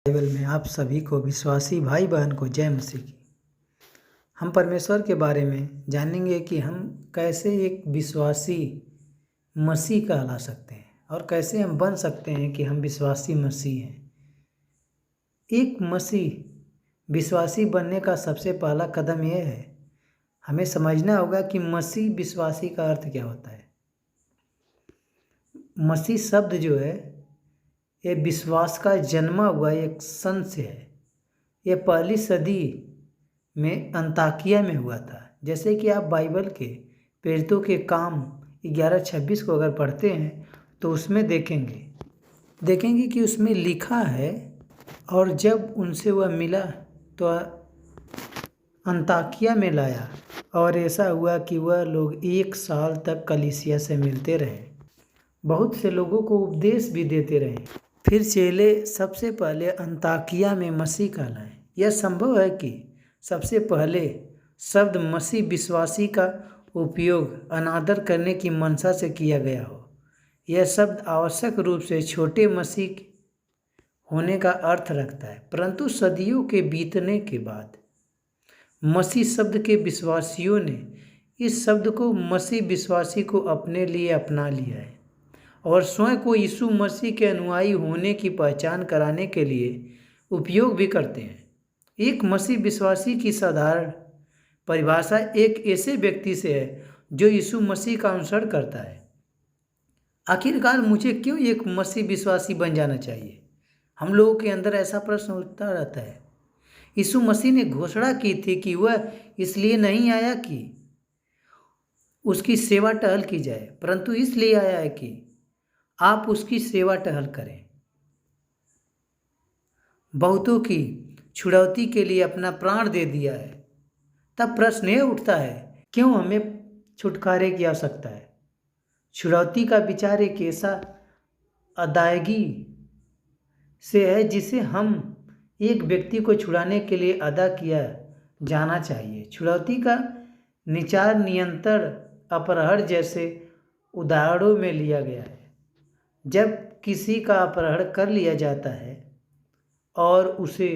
Bible में आप सभी को विश्वासी भाई बहन को जय मसीह की। हम परमेश्वर के बारे में जानेंगे कि हम कैसे एक विश्वासी मसीह कहला सकते हैं और कैसे हम बन सकते हैं कि हम विश्वासी मसीह हैं। एक मसीह विश्वासी बनने का सबसे पहला कदम यह है, हमें समझना होगा कि मसीह विश्वासी का अर्थ क्या होता है। मसीह शब्द जो है ये विश्वास का जन्मा हुआ एक संत से है। यह पहली सदी में अंताकिया में हुआ था। जैसे कि आप बाइबल के प्रेरितों के काम 11:26 को अगर पढ़ते हैं तो उसमें देखेंगे कि उसमें लिखा है, और जब उनसे वह मिला तो अंताकिया में लाया, और ऐसा हुआ कि वह लोग 1 साल तक कलीसिया से मिलते रहे, बहुत से लोगों को उपदेश भी देते रहे। फिर चेले सबसे पहले अंताकिया में मसीह कहलाए। यह संभव है कि सबसे पहले शब्द मसीह विश्वासी का उपयोग अनादर करने की मंशा से किया गया हो। यह शब्द आवश्यक रूप से छोटे मसीह होने का अर्थ रखता है, परंतु सदियों के बीतने के बाद मसीह शब्द के विश्वासियों ने इस शब्द को मसीह विश्वासी को अपने लिए अपना लिया है और स्वयं को यीशु मसीह के अनुयायी होने की पहचान कराने के लिए उपयोग भी करते हैं। एक मसीह विश्वासी की साधारण परिभाषा एक ऐसे व्यक्ति से है जो यीशु मसीह का अनुसरण करता है। आखिरकार मुझे क्यों एक मसीह विश्वासी बन जाना चाहिए? हम लोगों के अंदर ऐसा प्रश्न उठता रहता है। यीशु मसीह ने घोषणा की थी कि वह इसलिए नहीं आया कि उसकी सेवा टहल की जाए, परंतु इसलिए आया है कि आप उसकी सेवा टहल करें। बहुतों की छुड़ौती के लिए अपना प्राण दे दिया है। तब प्रश्न यह उठता है, क्यों हमें छुटकारे की आवश्यकता है? छुड़ौती का विचार एक ऐसा अदायगी से है जिसे हम एक व्यक्ति को छुड़ाने के लिए अदा किया जाना चाहिए। छुड़ौती का निचार निरंतर अपहरण जैसे उदाहरणों में लिया गया है। जब किसी का अपहरण कर लिया जाता है और उसे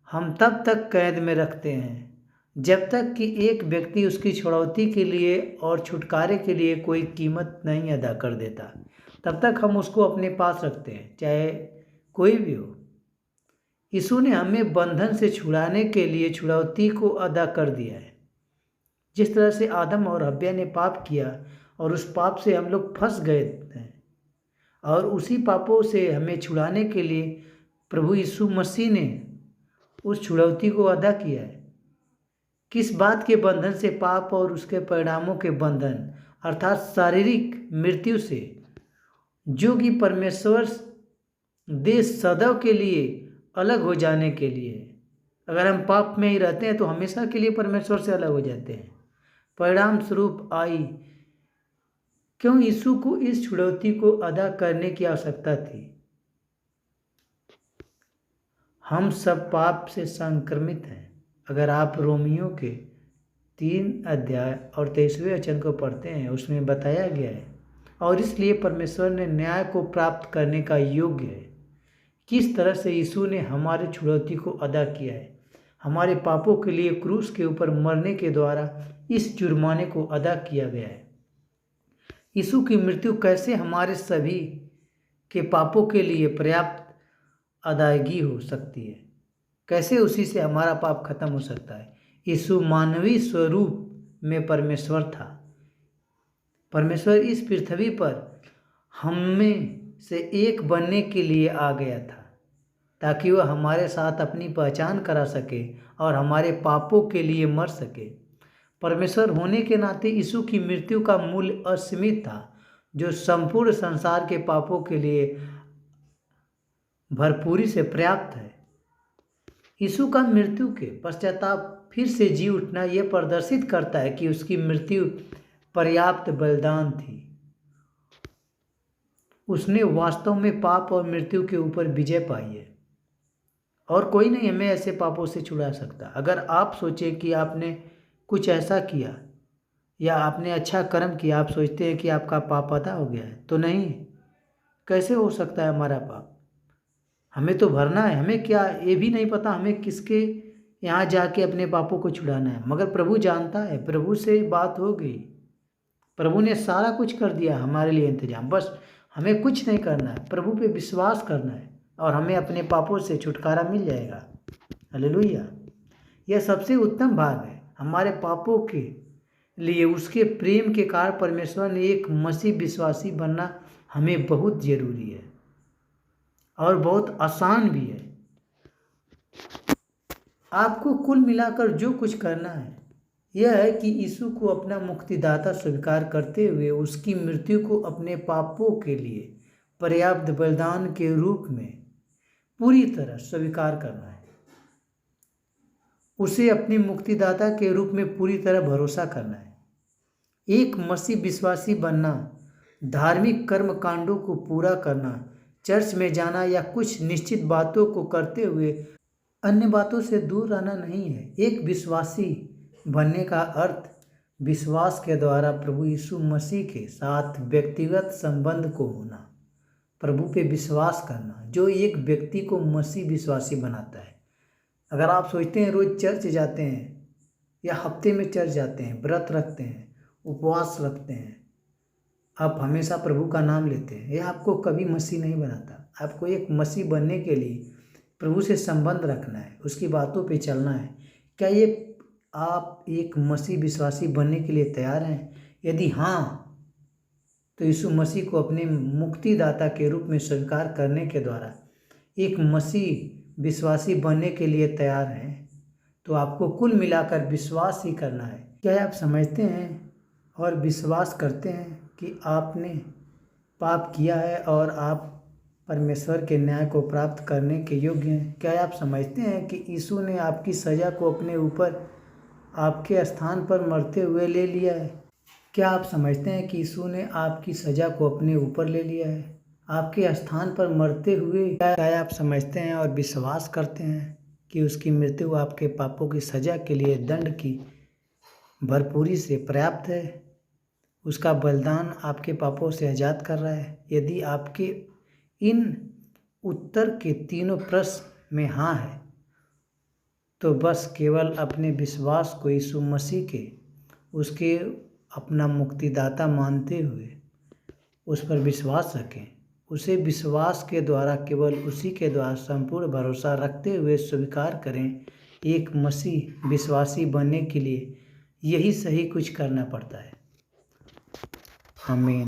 हम तब तक कैद में रखते हैं जब तक कि एक व्यक्ति उसकी छुड़ौती के लिए और छुटकारे के लिए कोई कीमत नहीं अदा कर देता, तब तक हम उसको अपने पास रखते हैं, चाहे कोई भी हो। यीशु ने हमें बंधन से छुड़ाने के लिए छुड़ौती को अदा कर दिया है। जिस तरह से आदम और हव्वा ने पाप किया और उस पाप से हम लोग फंस गए हैं, और उसी पापों से हमें छुड़ाने के लिए प्रभु यीशु मसीह ने उस छुड़ौती को अदा किया है। किस बात के बंधन से? पाप और उसके परिणामों के बंधन, अर्थात शारीरिक मृत्यु से, जो कि परमेश्वर दे सदैव के लिए अलग हो जाने के लिए। अगर हम पाप में ही रहते हैं तो हमेशा के लिए परमेश्वर से अलग हो जाते हैं। परिणाम स्वरूप आई। क्यों यीशु को इस छुड़ौती को अदा करने की आवश्यकता थी? हम सब पाप से संक्रमित हैं। अगर आप रोमियो के 3 अध्याय और 23वें वचन को पढ़ते हैं, उसमें बताया गया है, और इसलिए परमेश्वर ने न्याय को प्राप्त करने का योग्य है। किस तरह से यीशु ने हमारे छुड़ौती को अदा किया है। हमारे पापों के लिए क्रूस के ऊपर मरने के द्वारा इस जुर्माने को अदा किया गया है। यीशु की मृत्यु कैसे हमारे सभी के पापों के लिए पर्याप्त अदायगी हो सकती है? कैसे उसी से हमारा पाप खत्म हो सकता है? यीशु मानवीय स्वरूप में परमेश्वर था। परमेश्वर इस पृथ्वी पर हमें से एक बनने के लिए आ गया था, ताकि वह हमारे साथ अपनी पहचान करा सके और हमारे पापों के लिए मर सके। परमेश्वर होने के नाते यीशु की मृत्यु का मूल्य असीमित था, जो संपूर्ण संसार के पापों के लिए भरपूरी से पर्याप्त है। यीशु का मृत्यु के पश्चाताप फिर से जी उठना यह प्रदर्शित करता है कि उसकी मृत्यु पर्याप्त बलिदान थी। उसने वास्तव में पाप और मृत्यु के ऊपर विजय पाई है, और कोई नहीं हमें ऐसे पापों से छुड़ा सकता। अगर आप सोचें कि आपने कुछ ऐसा किया या आपने अच्छा कर्म किया, आप सोचते हैं कि आपका पाप अदा हो गया है, तो नहीं। कैसे हो सकता है हमारा पाप? हमें तो भरना है, हमें क्या ये भी नहीं पता हमें किसके यहाँ जाके अपने पापों को छुड़ाना है, मगर प्रभु जानता है, प्रभु से बात हो गई, प्रभु ने सारा कुछ कर दिया हमारे लिए इंतजाम। बस हमें कुछ नहीं करना है, प्रभु पे विश्वास करना है और हमें अपने पापों से छुटकारा मिल जाएगा। हालेलुया। यह सबसे उत्तम भाग है। हमारे पापों के लिए उसके प्रेम के कारण परमेश्वर ने एक मसीह विश्वासी बनना हमें बहुत ज़रूरी है और बहुत आसान भी है। आपको कुल मिलाकर जो कुछ करना है यह है कि यीशु को अपना मुक्तिदाता स्वीकार करते हुए उसकी मृत्यु को अपने पापों के लिए पर्याप्त बलिदान के रूप में पूरी तरह स्वीकार करना है। उसे अपने मुक्तिदाता के रूप में पूरी तरह भरोसा करना है। एक मसीह विश्वासी बनना धार्मिक कर्म कांडों को पूरा करना, चर्च में जाना या कुछ निश्चित बातों को करते हुए अन्य बातों से दूर रहना नहीं है। एक विश्वासी बनने का अर्थ विश्वास के द्वारा प्रभु यीशु मसीह के साथ व्यक्तिगत संबंध को होना, प्रभु पे विश्वास करना, जो एक व्यक्ति को मसीह विश्वासी बनाता है। अगर आप सोचते हैं रोज़ चर्च जाते हैं या हफ्ते में चर्च जाते हैं, व्रत रखते हैं, उपवास रखते हैं, आप हमेशा प्रभु का नाम लेते हैं, यह आपको कभी मसीह नहीं बनाता। आपको एक मसीह बनने के लिए प्रभु से संबंध रखना है, उसकी बातों पे चलना है। क्या ये आप एक मसीह विश्वासी बनने के लिए तैयार हैं? यदि हाँ, तो यीशु मसीह को अपने मुक्तिदाता के रूप में स्वीकार करने के द्वारा एक मसीह विश्वासी बनने के लिए तैयार हैं, तो आपको कुल मिलाकर विश्वास ही करना है। क्या आप समझते हैं और विश्वास करते हैं कि आपने पाप किया है और आप परमेश्वर के न्याय को प्राप्त करने के योग्य हैं? क्या आप समझते हैं कि यीशु ने आपकी सज़ा को अपने ऊपर आपके स्थान पर मरते हुए ले लिया है? क्या आप समझते हैं कि यीशु ने आपकी सज़ा को अपने ऊपर ले लिया है आपके स्थान पर मरते हुए? क्या आप समझते हैं और विश्वास करते हैं कि उसकी मृत्यु आपके पापों की सज़ा के लिए दंड की भरपूरी से पर्याप्त है? उसका बलिदान आपके पापों से आज़ाद कर रहा है? यदि आपके इन उत्तर के तीनों प्रश्न में हाँ है, तो बस केवल अपने विश्वास को यीशु मसीह के उसके अपना मुक्तिदाता मानते हुए उस पर विश्वास रखें। उसे विश्वास के द्वारा, केवल उसी के द्वारा संपूर्ण भरोसा रखते हुए स्वीकार करें। एक मसीह विश्वासी बनने के लिए यही सही कुछ करना पड़ता है। आमीन।